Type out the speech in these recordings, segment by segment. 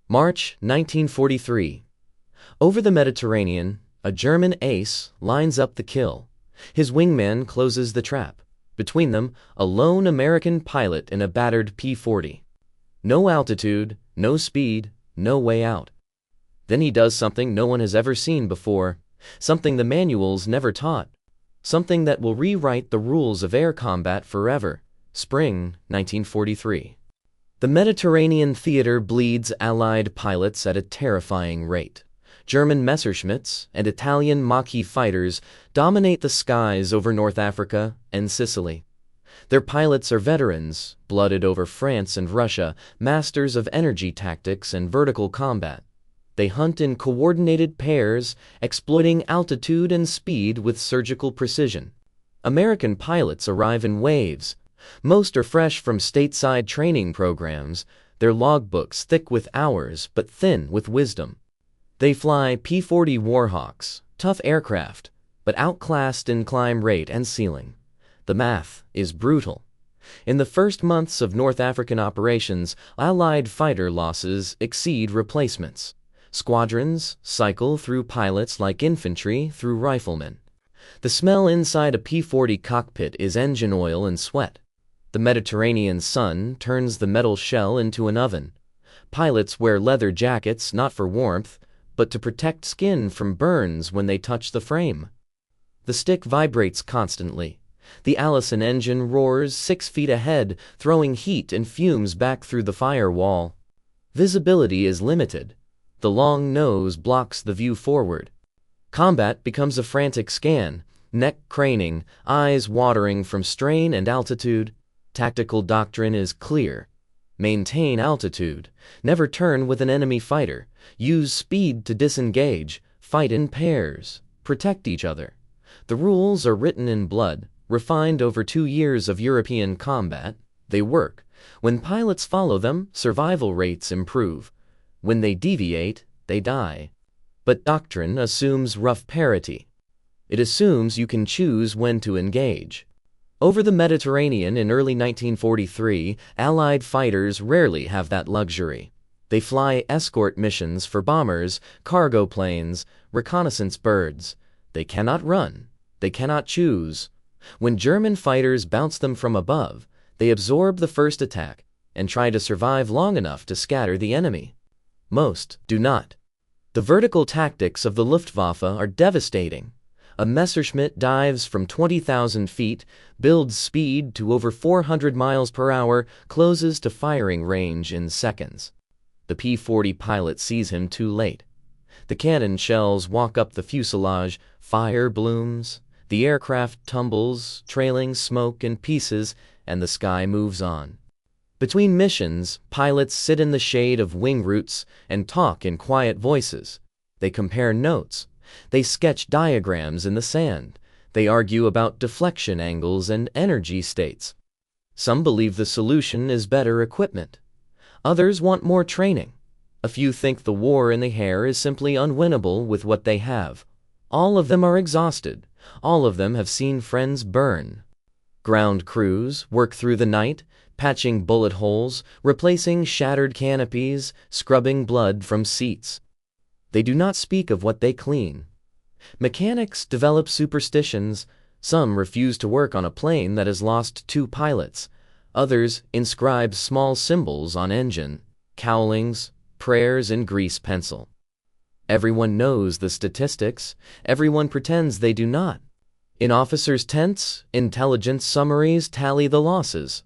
March 1943. Over the Mediterranean, a German ace lines up the kill. His wingman closes the trap. Between them, a lone American pilot in a battered P-40. No altitude, no speed, no way out. Then he does something no one has ever seen before, something the manuals never taught, something that will rewrite the rules of air combat forever. Spring 1943. The Mediterranean theater bleeds Allied pilots at a terrifying rate. German Messerschmitts and Italian Mach-E fighters dominate the skies over North Africa and Sicily. Their pilots are veterans, blooded over France and Russia, masters of energy tactics and vertical combat. They hunt in coordinated pairs, exploiting altitude and speed with surgical precision. American pilots arrive in waves. Most are fresh from stateside training programs, their logbooks thick with hours but thin with wisdom. They fly P-40 Warhawks, tough aircraft, but outclassed in climb rate and ceiling. The math is brutal. In the first months of North African operations, Allied fighter losses exceed replacements. Squadrons cycle through pilots like infantry through riflemen. The smell inside a P-40 cockpit is engine oil and sweat. The Mediterranean sun turns the metal shell into an oven. Pilots wear leather jackets not for warmth, but to protect skin from burns when they touch the frame. The stick vibrates constantly. The Allison engine roars 6 feet ahead, throwing heat and fumes back through the firewall. Visibility is limited. The long nose blocks the view forward. Combat becomes a frantic scan, neck craning, eyes watering from strain and altitude. Tactical doctrine is clear. Maintain altitude. Never turn with an enemy fighter. Use speed to disengage. Fight in pairs. Protect each other. The rules are written in blood, refined over 2 years of European combat. They work. When pilots follow them, survival rates improve. When they deviate, they die. But doctrine assumes rough parity. It assumes you can choose when to engage. Over the Mediterranean in early 1943, Allied fighters rarely have that luxury. They fly escort missions for bombers, cargo planes, reconnaissance birds. They cannot run. They cannot choose. When German fighters bounce them from above, they absorb the first attack and try to survive long enough to scatter the enemy. Most do not. The vertical tactics of the Luftwaffe are devastating. A Messerschmitt dives from 20,000 feet, builds speed to over 400 miles per hour, closes to firing range in seconds. The P-40 pilot sees him too late. The cannon shells walk up the fuselage, fire blooms, the aircraft tumbles, trailing smoke and pieces, and the sky moves on. Between missions, pilots sit in the shade of wing roots and talk in quiet voices. They compare notes. They sketch diagrams in the sand. They argue about deflection angles and energy states. Some believe the solution is better equipment. Others want more training. A few think the war in the air is simply unwinnable with what they have. All of them are exhausted. All of them have seen friends burn. Ground crews work through the night, patching bullet holes, replacing shattered canopies, scrubbing blood from seats. They do not speak of what they clean. Mechanics develop superstitions. Some refuse to work on a plane that has lost 2 pilots. Others inscribe small symbols on engine, cowlings, prayers in grease pencil. Everyone knows the statistics. Everyone pretends they do not. In officers' tents, intelligence summaries tally the losses.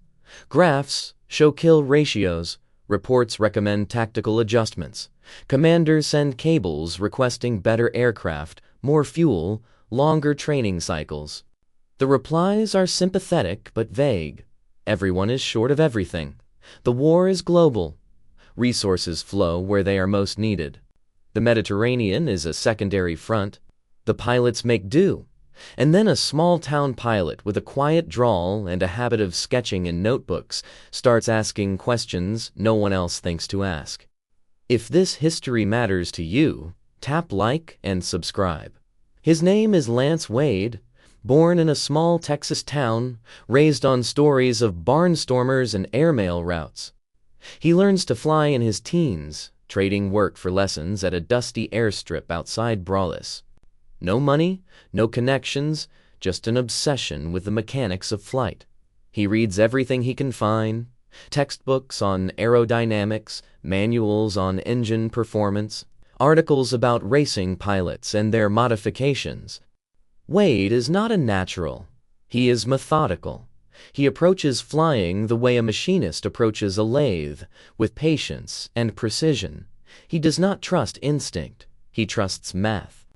Graphs show kill ratios. Reports recommend tactical adjustments. Commanders send cables requesting better aircraft, more fuel, longer training cycles. The replies are sympathetic but vague. Everyone is short of everything. The war is global. Resources flow where they are most needed. The Mediterranean is a secondary front. The pilots make do. And then a small-town pilot with a quiet drawl and a habit of sketching in notebooks starts asking questions no one else thinks to ask. If this history matters to you, tap like and subscribe. His name is Lance Wade, born in a small Texas town, raised on stories of barnstormers and airmail routes. He learns to fly in his teens, trading work for lessons at a dusty airstrip outside Brawlis. No money, no connections, just an obsession with the mechanics of flight. He reads everything he can find, textbooks on aerodynamics, manuals on engine performance, articles about racing pilots and their modifications. Wade is not a natural. He is methodical. He approaches flying the way a machinist approaches a lathe, with patience and precision. He does not trust instinct. He trusts math.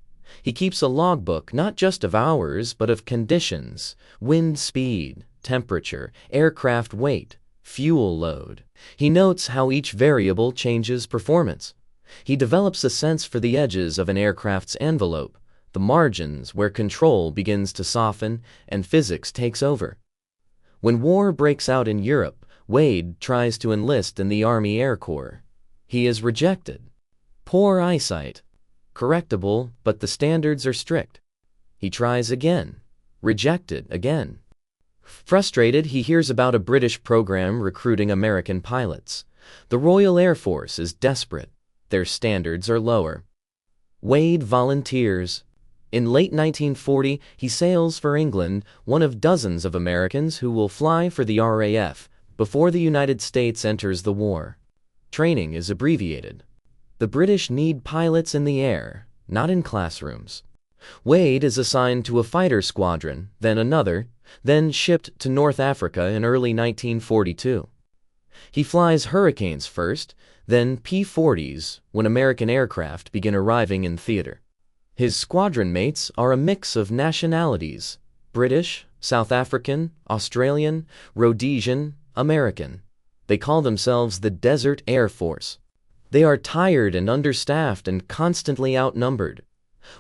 He keeps a logbook not just of hours, but of conditions, wind speed, temperature, aircraft weight, fuel load. He notes how each variable changes performance. He develops a sense for the edges of an aircraft's envelope, the margins where control begins to soften and physics takes over. When war breaks out in Europe, Wade tries to enlist in the Army Air Corps. He is rejected. Poor eyesight. Correctable, but the standards are strict. He tries again. Rejected again. Frustrated, he hears about a British program recruiting American pilots. The Royal Air Force is desperate. Their standards are lower. Wade volunteers. In late 1940, he sails for England, one of dozens of Americans who will fly for the RAF before the United States enters the war. Training is abbreviated. The British need pilots in the air, not in classrooms. Wade is assigned to a fighter squadron, then another, then shipped to North Africa in early 1942. He flies Hurricanes first, then P-40s when American aircraft begin arriving in theater. His squadron mates are a mix of nationalities: British, South African, Australian, Rhodesian, American. They call themselves the Desert Air Force. They are tired and understaffed and constantly outnumbered.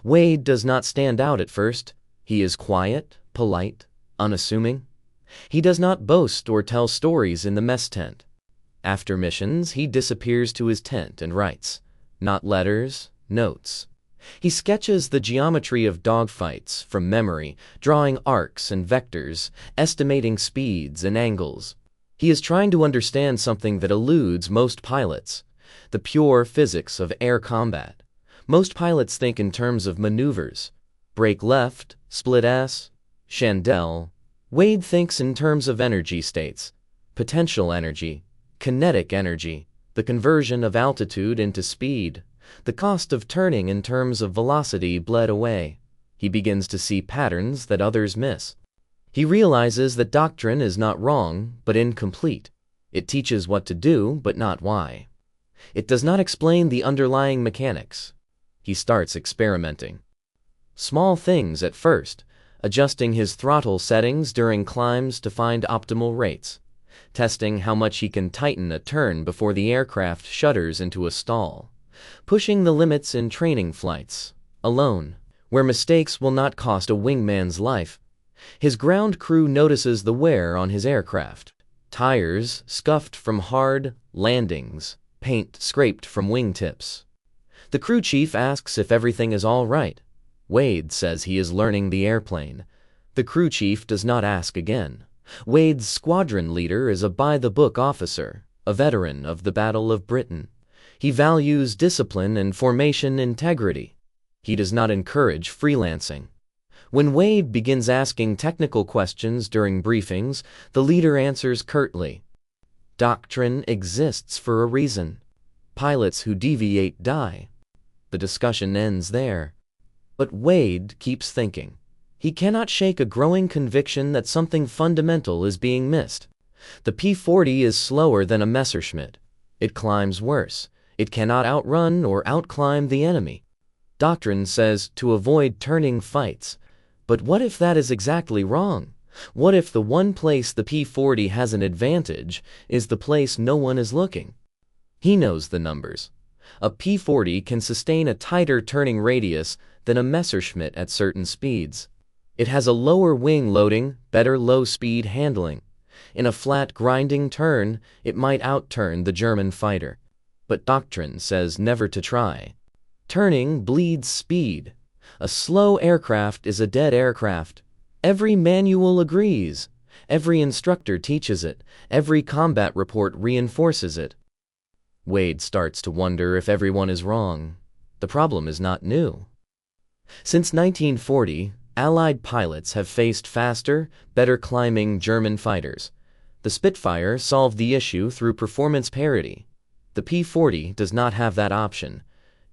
Wade does not stand out at first. He is quiet, polite, unassuming. He does not boast or tell stories in the mess tent. After missions, he disappears to his tent and writes. Not letters, notes. He sketches the geometry of dogfights from memory, drawing arcs and vectors, estimating speeds and angles. He is trying to understand something that eludes most pilots: the pure physics of air combat. Most pilots think in terms of maneuvers. Brake left, split S, chandelle. Wade thinks in terms of energy states: potential energy, kinetic energy, the conversion of altitude into speed, the cost of turning in terms of velocity bled away. He begins to see patterns that others miss. He realizes that doctrine is not wrong, but incomplete. It teaches what to do, but not why. It does not explain the underlying mechanics. He starts experimenting. Small things at first, adjusting his throttle settings during climbs to find optimal rates, testing how much he can tighten a turn before the aircraft shudders into a stall, pushing the limits in training flights, alone, where mistakes will not cost a wingman's life. His ground crew notices the wear on his aircraft: tires scuffed from hard landings, paint scraped from wingtips. The crew chief asks if everything is all right. Wade says he is learning the airplane. The crew chief does not ask again. Wade's squadron leader is a by-the-book officer, a veteran of the Battle of Britain. He values discipline and formation integrity. He does not encourage freelancing. When Wade begins asking technical questions during briefings, the leader answers curtly. Doctrine exists for a reason. Pilots who deviate die. The discussion ends there. But Wade keeps thinking. He cannot shake a growing conviction that something fundamental is being missed. The P-40 is slower than a Messerschmitt. It climbs worse. It cannot outrun or outclimb the enemy. Doctrine says to avoid turning fights. But what if that is exactly wrong? What if the one place the P-40 has an advantage is the place no one is looking? He knows the numbers. A P-40 can sustain a tighter turning radius than a Messerschmitt at certain speeds. It has a lower wing loading, better low-speed handling. In a flat grinding turn, it might outturn the German fighter. But doctrine says never to try. Turning bleeds speed. A slow aircraft is a dead aircraft. Every manual agrees. Every instructor teaches it. Every combat report reinforces it. Wade starts to wonder if everyone is wrong. The problem is not new. Since 1940, Allied pilots have faced faster, better climbing German fighters. The Spitfire solved the issue through performance parity. The P-40 does not have that option.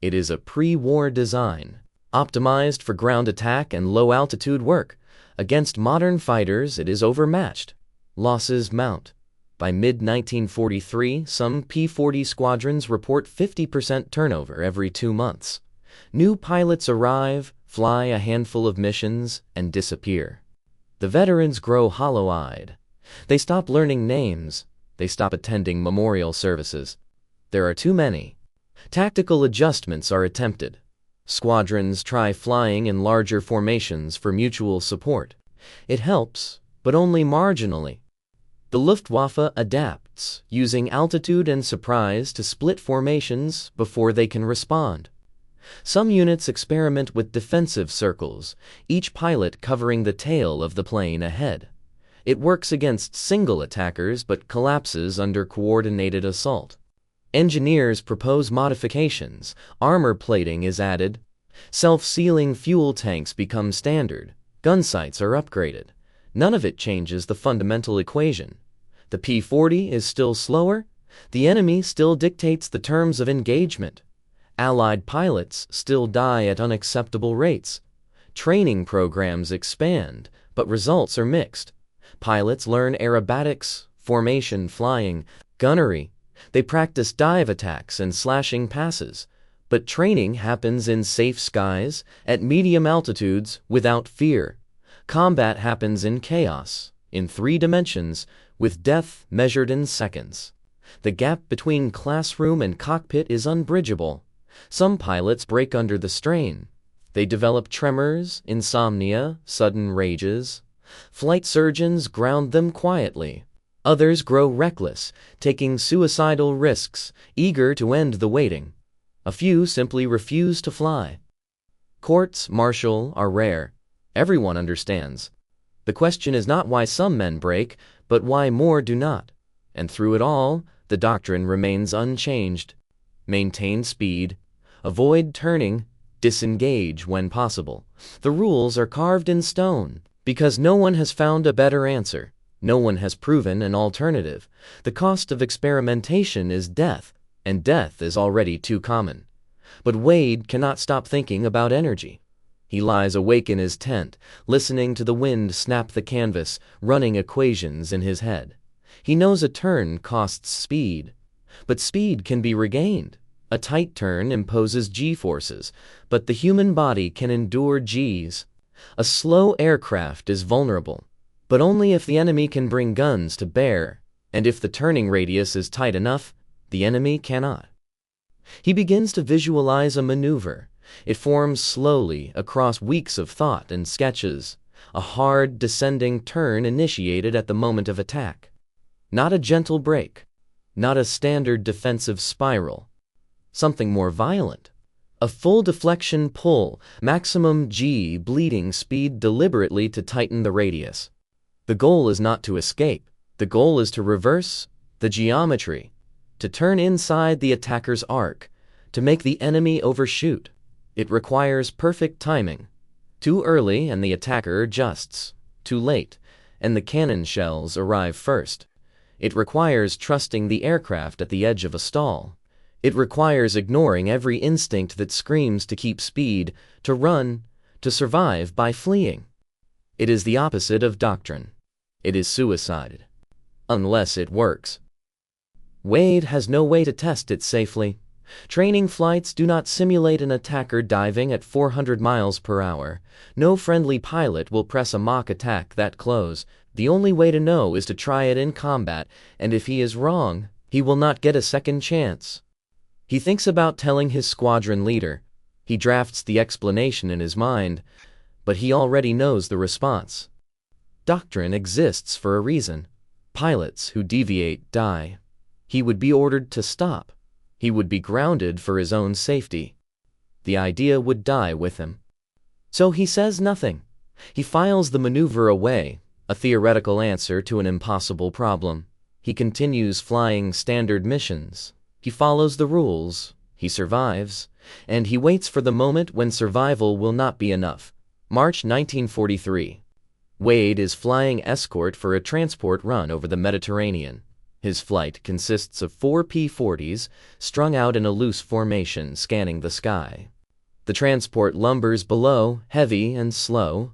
It is a pre-war design, optimized for ground attack and low-altitude work. Against modern fighters, it is overmatched. Losses mount. By mid-1943, some P-40 squadrons report 50% turnover every 2 months. New pilots arrive, fly a handful of missions, and disappear. The veterans grow hollow-eyed. They stop learning names. They stop attending memorial services. There are too many. Tactical adjustments are attempted. Squadrons try flying in larger formations for mutual support. It helps, but only marginally. The Luftwaffe adapts, using altitude and surprise to split formations before they can respond. Some units experiment with defensive circles, each pilot covering the tail of the plane ahead. It works against single attackers but collapses under coordinated assault. Engineers propose modifications. Armor plating is added. Self-sealing fuel tanks become standard. Gun sights are upgraded. None of it changes the fundamental equation. The P-40 is still slower. The enemy still dictates the terms of engagement. Allied pilots still die at unacceptable rates. Training programs expand, but results are mixed. Pilots learn aerobatics, formation flying, gunnery. They practice dive attacks and slashing passes. But training happens in safe skies, at medium altitudes, without fear. Combat happens in chaos, in 3 dimensions, with death measured in seconds. The gap between classroom and cockpit is unbridgeable. Some pilots break under the strain. They develop tremors, insomnia, sudden rages. Flight surgeons ground them quietly. Others grow reckless, taking suicidal risks, eager to end the waiting. A few simply refuse to fly. Courts martial are rare. Everyone understands. The question is not why some men break, but why more do not. And through it all, the doctrine remains unchanged. Maintain speed. Avoid turning. Disengage when possible. The rules are carved in stone, because no one has found a better answer. No one has proven an alternative. The cost of experimentation is death, and death is already too common. But Wade cannot stop thinking about energy. He lies awake in his tent, listening to the wind snap the canvas, running equations in his head. He knows a turn costs speed, but speed can be regained. A tight turn imposes G-forces, but the human body can endure Gs. A slow aircraft is vulnerable, but only if the enemy can bring guns to bear, and if the turning radius is tight enough, the enemy cannot. He begins to visualize a maneuver. It forms slowly across weeks of thought and sketches, a hard descending turn initiated at the moment of attack. Not a gentle break, not a standard defensive spiral. Something more violent. A full deflection pull, maximum G bleeding speed deliberately to tighten the radius. The goal is not to escape. The goal is to reverse the geometry, to turn inside the attacker's arc, to make the enemy overshoot. It requires perfect timing. Too early and the attacker adjusts. Too late, and the cannon shells arrive first. It requires trusting the aircraft at the edge of a stall. It requires ignoring every instinct that screams to keep speed, to run, to survive by fleeing. It is the opposite of doctrine. It is suicide. Unless it works. Wade has no way to test it safely. Training flights do not simulate an attacker diving at 400 miles per hour. No friendly pilot will press a mock attack that close. The only way to know is to try it in combat, and if he is wrong, he will not get a second chance. He thinks about telling his squadron leader. He drafts the explanation in his mind, but he already knows the response. Doctrine exists for a reason. Pilots who deviate die. He would be ordered to stop. He would be grounded for his own safety. The idea would die with him. So he says nothing. He files the maneuver away, a theoretical answer to an impossible problem. He continues flying standard missions. He follows the rules, he survives, and he waits for the moment when survival will not be enough. March 1943. Wade is flying escort for a transport run over the Mediterranean. His flight consists of 4 P-40s strung out in a loose formation scanning the sky. The transport lumbers below, heavy and slow.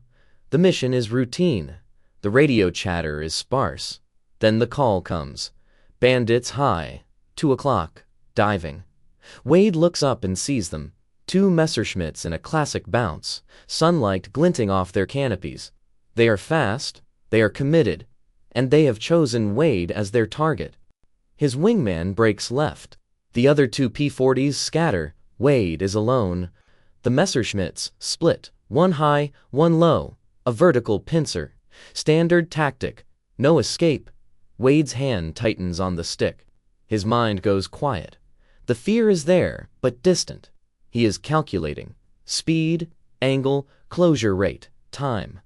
The mission is routine. The radio chatter is sparse. Then the call comes. Bandits high. 2 o'clock. Diving. Wade looks up and sees them. 2 Messerschmitts in a classic bounce, sunlight glinting off their canopies. They are fast, they are committed, and they have chosen Wade as their target. His wingman breaks left. The other 2 P-40s scatter. Wade is alone. The Messerschmitts split, one high, one low, a vertical pincer. Standard tactic, no escape. Wade's hand tightens on the stick. His mind goes quiet. The fear is there, but distant. He is calculating. Speed, angle, closure rate, time.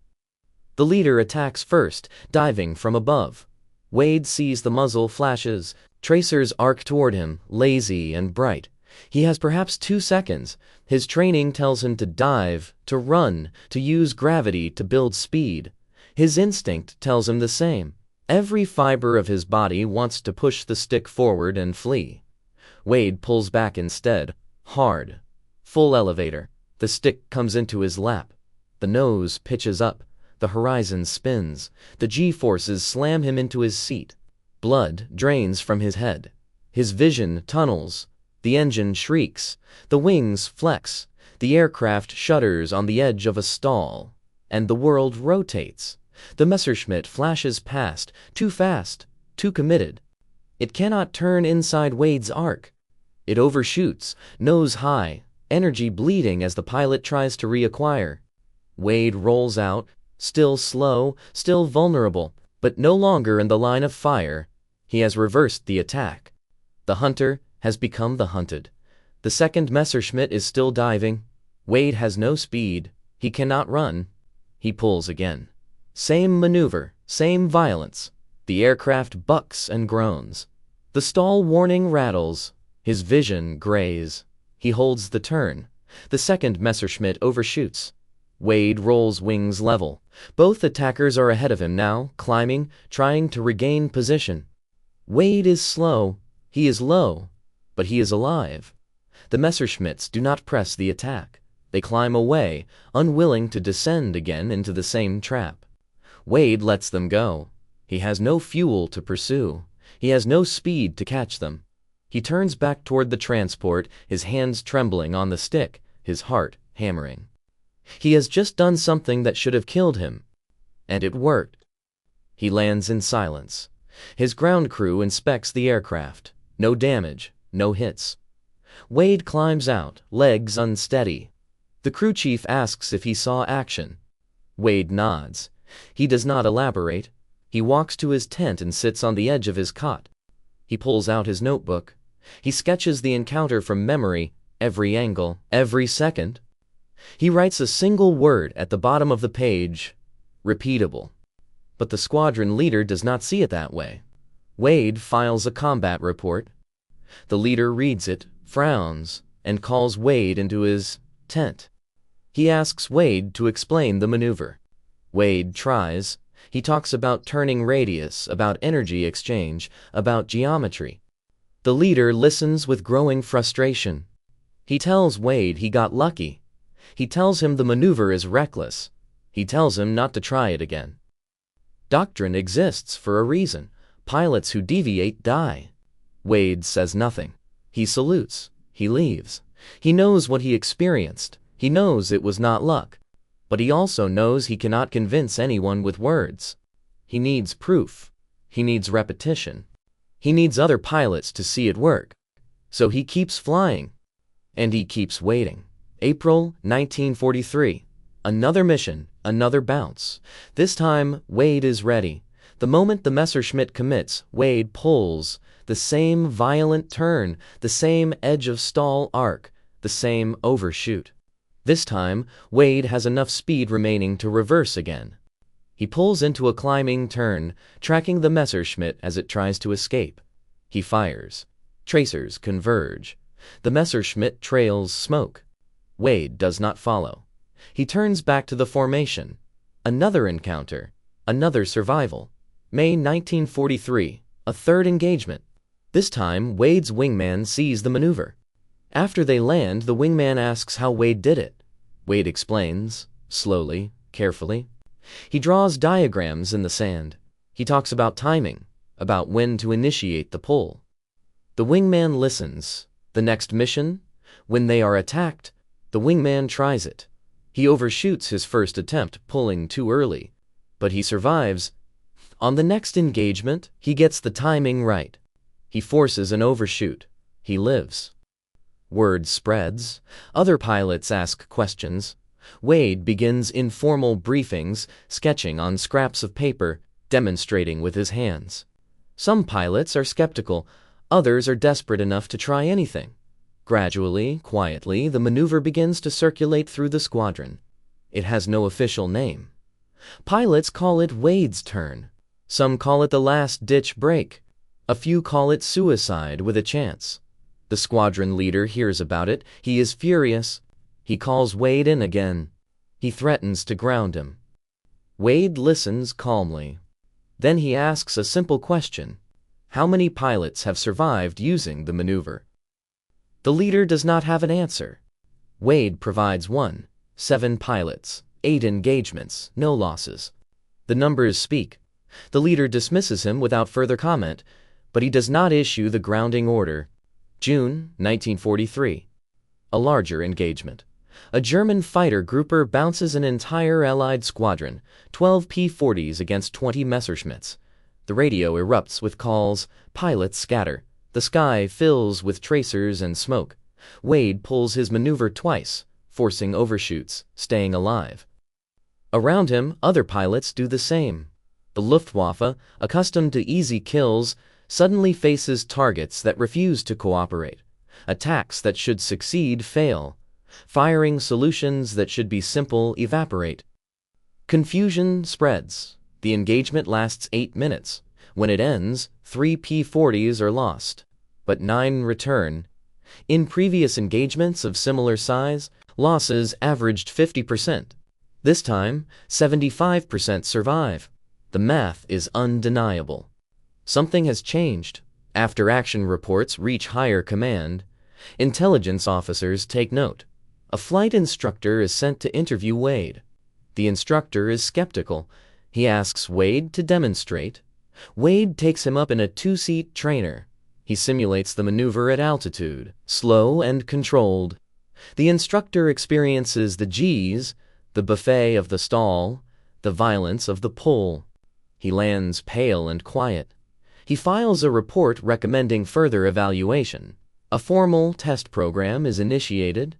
The leader attacks first, diving from above. Wade sees the muzzle flashes. Tracers arc toward him, lazy and bright. He has perhaps 2 seconds. His training tells him to dive, to run, to use gravity to build speed. His instinct tells him the same. Every fiber of his body wants to push the stick forward and flee. Wade pulls back instead, hard. Full elevator. The stick comes into his lap. The nose pitches up. The horizon spins. The G-forces slam him into his seat. Blood drains from his head. His vision tunnels. The engine shrieks. The wings flex. The aircraft shudders on the edge of a stall. And the world rotates. The Messerschmitt flashes past, too fast, too committed. It cannot turn inside Wade's arc. It overshoots, nose high, energy bleeding as the pilot tries to reacquire. Wade rolls out, still slow, still vulnerable, but no longer in the line of fire. He has reversed the attack. The hunter has become the hunted. The second Messerschmitt is still diving. Wade has no speed. He cannot run. He pulls again. Same maneuver, same violence. The aircraft bucks and groans. The stall warning rattles. His vision grays. He holds the turn. The second Messerschmitt overshoots. Wade rolls wings level. Both attackers are ahead of him now, climbing, trying to regain position. Wade is slow. He is low. But he is alive. The Messerschmitts do not press the attack. They climb away, unwilling to descend again into the same trap. Wade lets them go. He has no fuel to pursue. He has no speed to catch them. He turns back toward the transport, his hands trembling on the stick, his heart hammering. He has just done something that should have killed him. And it worked. He lands in silence. His ground crew inspects the aircraft. No damage, no hits. Wade climbs out, legs unsteady. The crew chief asks if he saw action. Wade nods. He does not elaborate. He walks to his tent and sits on the edge of his cot. He pulls out his notebook. He sketches the encounter from memory, every angle, every second. He writes a single word at the bottom of the page, repeatable. But the squadron leader does not see it that way. Wade files a combat report. The leader reads it, frowns, and calls Wade into his tent. He asks Wade to explain the maneuver. Wade tries. He talks about turning radius, about energy exchange, about geometry. The leader listens with growing frustration. He tells Wade he got lucky. He tells him the maneuver is reckless. He tells him not to try it again. Doctrine exists for a reason. Pilots who deviate die. Wade says nothing. He salutes. He leaves. He knows what he experienced. He knows it was not luck. But he also knows he cannot convince anyone with words. He needs proof. He needs repetition. He needs other pilots to see it work. So he keeps flying. And he keeps waiting. April 1943. Another mission, another bounce. This time, Wade is ready. The moment the Messerschmitt commits, Wade pulls. The same violent turn, the same edge of stall arc, the same overshoot. This time, Wade has enough speed remaining to reverse again. He pulls into a climbing turn, tracking the Messerschmitt as it tries to escape. He fires. Tracers converge. The Messerschmitt trails smoke. Wade does not follow. He turns back to the formation. Another encounter. Another survival. May 1943. A third engagement. This time, Wade's wingman sees the maneuver. After they land, the wingman asks how Wade did it. Wade explains, slowly, carefully. He draws diagrams in the sand. He talks about timing, about when to initiate the pull. The wingman listens. The next mission? When they are attacked, the wingman tries it. He overshoots his first attempt, pulling too early. But he survives. On the next engagement, he gets the timing right. He forces an overshoot. He lives. Word spreads. Other pilots ask questions. Wade begins informal briefings, sketching on scraps of paper, demonstrating with his hands. Some pilots are skeptical. Others are desperate enough to try anything. Gradually, quietly, the maneuver begins to circulate through the squadron. It has no official name. Pilots call it Wade's turn. Some call it the last-ditch break. A few call it suicide with a chance. The squadron leader hears about it. He is furious. He calls Wade in again. He threatens to ground him. Wade listens calmly. Then he asks a simple question. How many pilots have survived using the maneuver? The leader does not have an answer. Wade provides one. 7 pilots, 8 engagements, no losses. The numbers speak. The leader dismisses him without further comment, but he does not issue the grounding order. June 1943. A larger engagement. A German fighter grouper bounces an entire Allied squadron, 12 P-40s against 20 Messerschmitts. The radio erupts with calls. Pilots scatter. The sky fills with tracers and smoke. Wade pulls his maneuver twice, forcing overshoots, staying alive. Around him, other pilots do the same. The Luftwaffe, accustomed to easy kills, suddenly faces targets that refuse to cooperate. Attacks that should succeed fail. Firing solutions that should be simple evaporate. Confusion spreads. The engagement lasts 8 minutes. When it ends, 3 P-40s are lost, but 9 return. In previous engagements of similar size, losses averaged 50%. This time, 75% survive. The math is undeniable. Something has changed. After-action reports reach higher command. Intelligence officers take note. A flight instructor is sent to interview Wade. The instructor is skeptical. He asks Wade to demonstrate. Wade takes him up in a 2-seat trainer. He simulates the maneuver at altitude, slow and controlled. The instructor experiences the G's, the buffet of the stall, the violence of the pull. He lands pale and quiet. He files a report recommending further evaluation. A formal test program is initiated.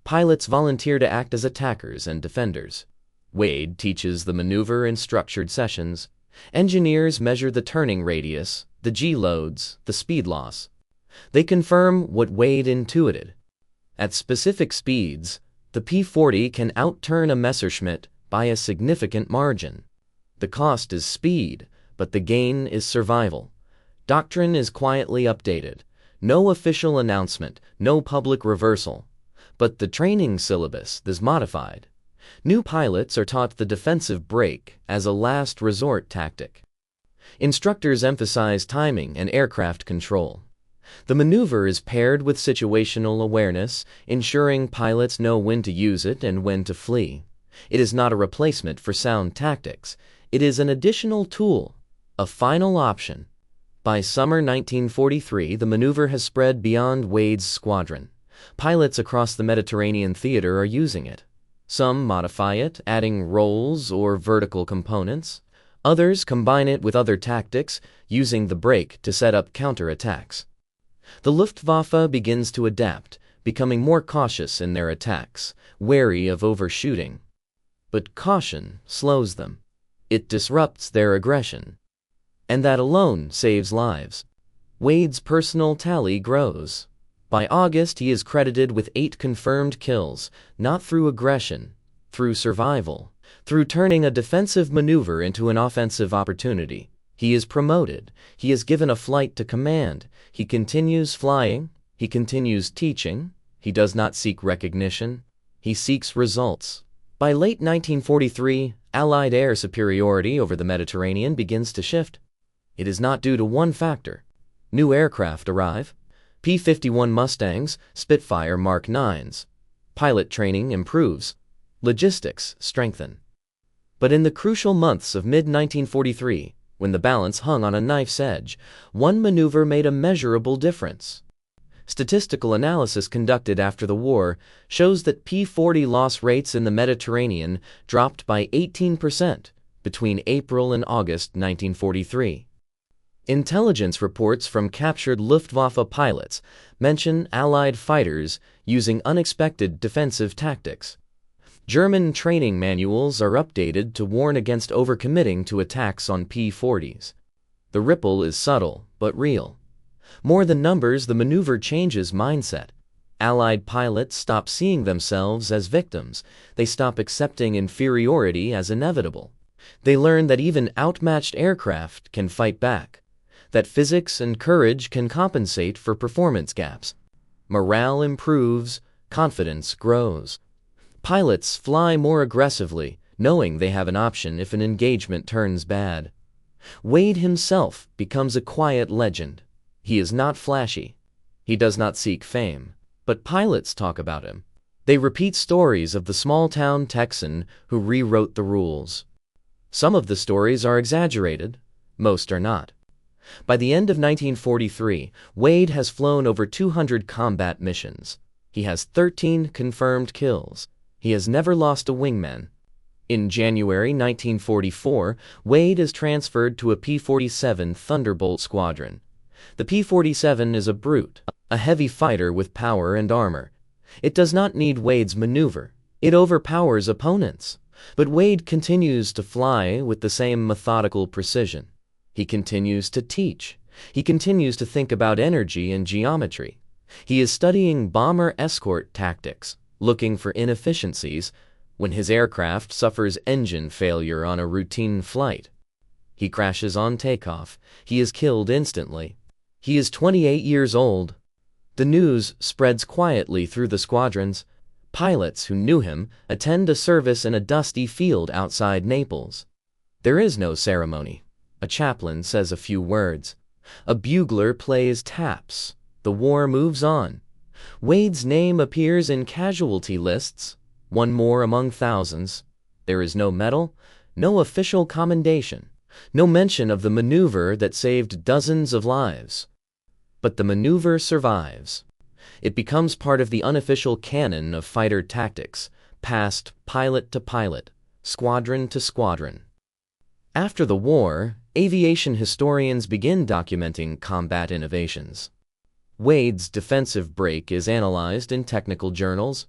Pilots volunteer to act as attackers and defenders. Wade teaches the maneuver in structured sessions. Engineers measure the turning radius, the G-loads, the speed loss. They confirm what Wade intuited. At specific speeds, the P-40 can outturn a Messerschmitt by a significant margin. The cost is speed, but the gain is survival. Doctrine is quietly updated. No official announcement, no public reversal. But the training syllabus is modified. New pilots are taught the defensive brake as a last resort tactic. Instructors emphasize timing and aircraft control. The maneuver is paired with situational awareness, ensuring pilots know when to use it and when to flee. It is not a replacement for sound tactics. It is an additional tool, a final option. By summer 1943, the maneuver has spread beyond Wade's squadron. Pilots across the Mediterranean theater are using it. Some modify it, adding rolls or vertical components. Others combine it with other tactics, using the brake to set up counterattacks. The Luftwaffe begins to adapt, becoming more cautious in their attacks, wary of overshooting. But caution slows them. It disrupts their aggression. And that alone saves lives. Wade's personal tally grows. By August, he is credited with 8 confirmed kills, not through aggression, through survival, through turning a defensive maneuver into an offensive opportunity. He is promoted. He is given a flight to command. He continues flying. He continues teaching. He does not seek recognition. He seeks results. By late 1943, Allied air superiority over the Mediterranean begins to shift. It is not due to one factor. New aircraft arrive. P-51 Mustangs, Spitfire Mark 9s. Pilot training improves. Logistics strengthen. But in the crucial months of mid-1943, when the balance hung on a knife's edge, one maneuver made a measurable difference. Statistical analysis conducted after the war shows that P-40 loss rates in the Mediterranean dropped by 18% between April and August 1943. Intelligence reports from captured Luftwaffe pilots mention Allied fighters using unexpected defensive tactics. German training manuals are updated to warn against overcommitting to attacks on P-40s. The ripple is subtle but real. More than numbers, the maneuver changes mindset. Allied pilots stop seeing themselves as victims. They stop accepting inferiority as inevitable. They learn that even outmatched aircraft can fight back, that physics and courage can compensate for performance gaps. Morale improves, confidence grows. Pilots fly more aggressively, knowing they have an option if an engagement turns bad. Wade himself becomes a quiet legend. He is not flashy. He does not seek fame. But pilots talk about him. They repeat stories of the small-town Texan who rewrote the rules. Some of the stories are exaggerated. Most are not. By the end of 1943, Wade has flown over 200 combat missions. He has 13 confirmed kills. He has never lost a wingman. In January 1944, Wade is transferred to a P-47 Thunderbolt squadron. The P-47 is a brute, a heavy fighter with power and armor. It does not need Wade's maneuver. It overpowers opponents. But Wade continues to fly with the same methodical precision. He continues to teach. He continues to think about energy and geometry. He is studying bomber escort tactics, looking for inefficiencies when his aircraft suffers engine failure on a routine flight. He crashes on takeoff. He is killed instantly. He is 28 years old. The news spreads quietly through the squadrons. Pilots who knew him attend a service in a dusty field outside Naples. There is no ceremony. A chaplain says a few words. A bugler plays taps. The war moves on. Wade's name appears in casualty lists, one more among thousands. There is no medal, no official commendation, no mention of the maneuver that saved dozens of lives. But the maneuver survives. It becomes part of the unofficial canon of fighter tactics, passed pilot to pilot, squadron to squadron. After the war, aviation historians begin documenting combat innovations. Wade's defensive break is analyzed in technical journals.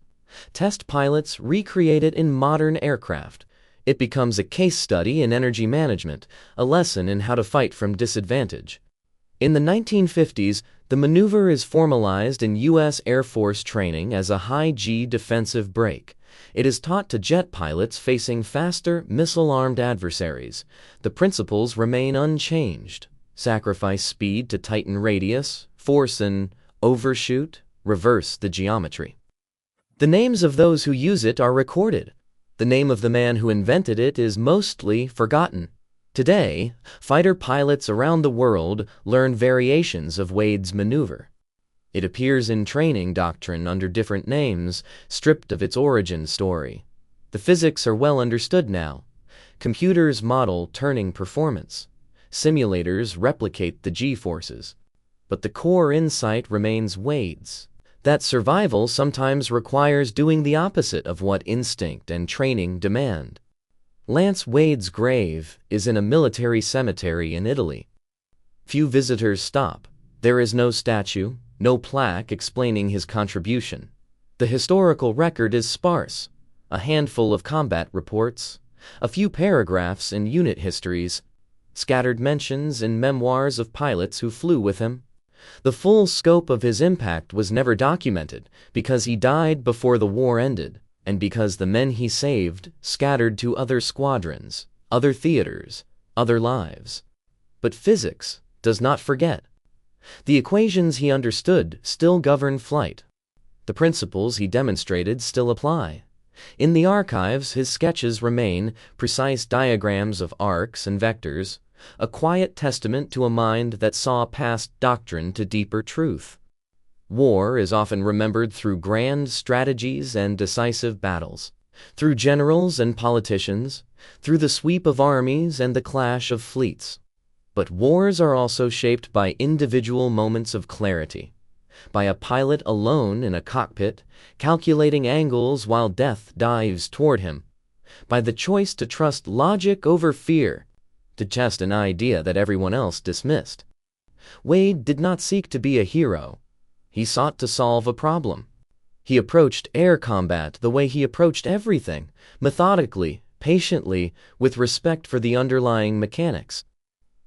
Test pilots recreate it in modern aircraft. It becomes a case study in energy management, a lesson in how to fight from disadvantage. In the 1950s, the maneuver is formalized in U.S. Air Force training as a high-G defensive break. It is taught to jet pilots facing faster, missile-armed adversaries. The principles remain unchanged. Sacrifice speed to tighten radius, force an overshoot, reverse the geometry. The names of those who use it are recorded. The name of the man who invented it is mostly forgotten. Today, fighter pilots around the world learn variations of Wade's maneuver. It appears in training doctrine under different names, stripped of its origin story. The physics are well understood now. Computers model turning performance. Simulators replicate the G-forces. But the core insight remains Wade's. That survival sometimes requires doing the opposite of what instinct and training demand. Lance Wade's grave is in a military cemetery in Italy. Few visitors stop. There is no statue, no plaque explaining his contribution. The historical record is sparse. A handful of combat reports, a few paragraphs in unit histories, scattered mentions in memoirs of pilots who flew with him. The full scope of his impact was never documented because he died before the war ended, and because the men he saved scattered to other squadrons, other theaters, other lives. But physics does not forget. The equations he understood still govern flight. The principles he demonstrated still apply. In the archives, his sketches remain precise diagrams of arcs and vectors, a quiet testament to a mind that saw past doctrine to deeper truth. War is often remembered through grand strategies and decisive battles, through generals and politicians, through the sweep of armies and the clash of fleets. But wars are also shaped by individual moments of clarity, by a pilot alone in a cockpit, calculating angles while death dives toward him, by the choice to trust logic over fear, to test an idea that everyone else dismissed. Wade did not seek to be a hero. He sought to solve a problem. He approached air combat the way he approached everything, methodically, patiently, with respect for the underlying mechanics.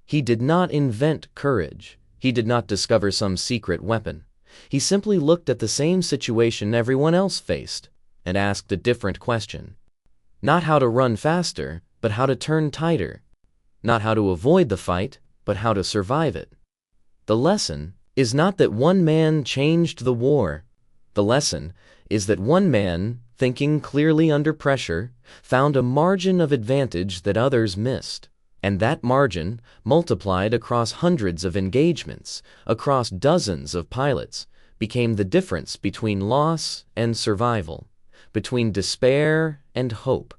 He did not invent courage. He did not discover some secret weapon. He simply looked at the same situation everyone else faced and asked a different question. Not how to run faster, but how to turn tighter. Not how to avoid the fight, but how to survive it. The lesson is not that one man changed the war. The lesson is that one man, thinking clearly under pressure, found a margin of advantage that others missed. And that margin, multiplied across hundreds of engagements, across dozens of pilots, became the difference between loss and survival, between despair and hope,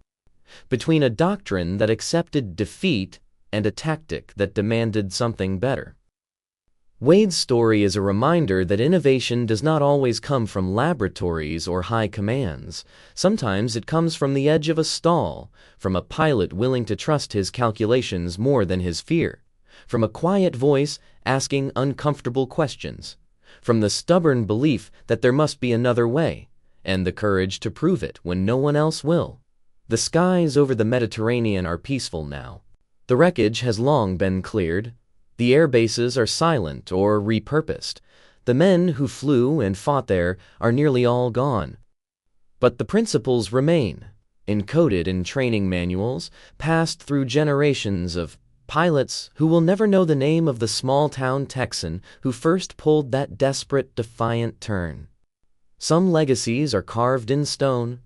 between a doctrine that accepted defeat and a tactic that demanded something better. Wade's story is a reminder that innovation does not always come from laboratories or high commands. Sometimes it comes from the edge of a stall, from a pilot willing to trust his calculations more than his fear, from a quiet voice asking uncomfortable questions, from the stubborn belief that there must be another way, and the courage to prove it when no one else will. The skies over the Mediterranean are peaceful now. The wreckage has long been cleared. The air bases are silent or repurposed. The men who flew and fought there are nearly all gone. But the principles remain, encoded in training manuals, passed through generations of pilots who will never know the name of the small-town Texan who first pulled that desperate, defiant turn. Some legacies are carved in stone.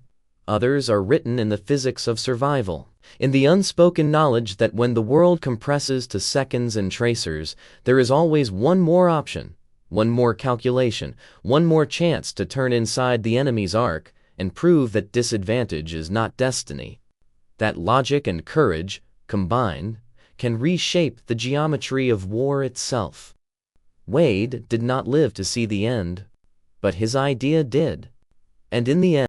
Others are written in the physics of survival, in the unspoken knowledge that when the world compresses to seconds and tracers, there is always one more option, one more calculation, one more chance to turn inside the enemy's arc and prove that disadvantage is not destiny. That logic and courage, combined, can reshape the geometry of war itself. Wade did not live to see the end, but his idea did. And in the end,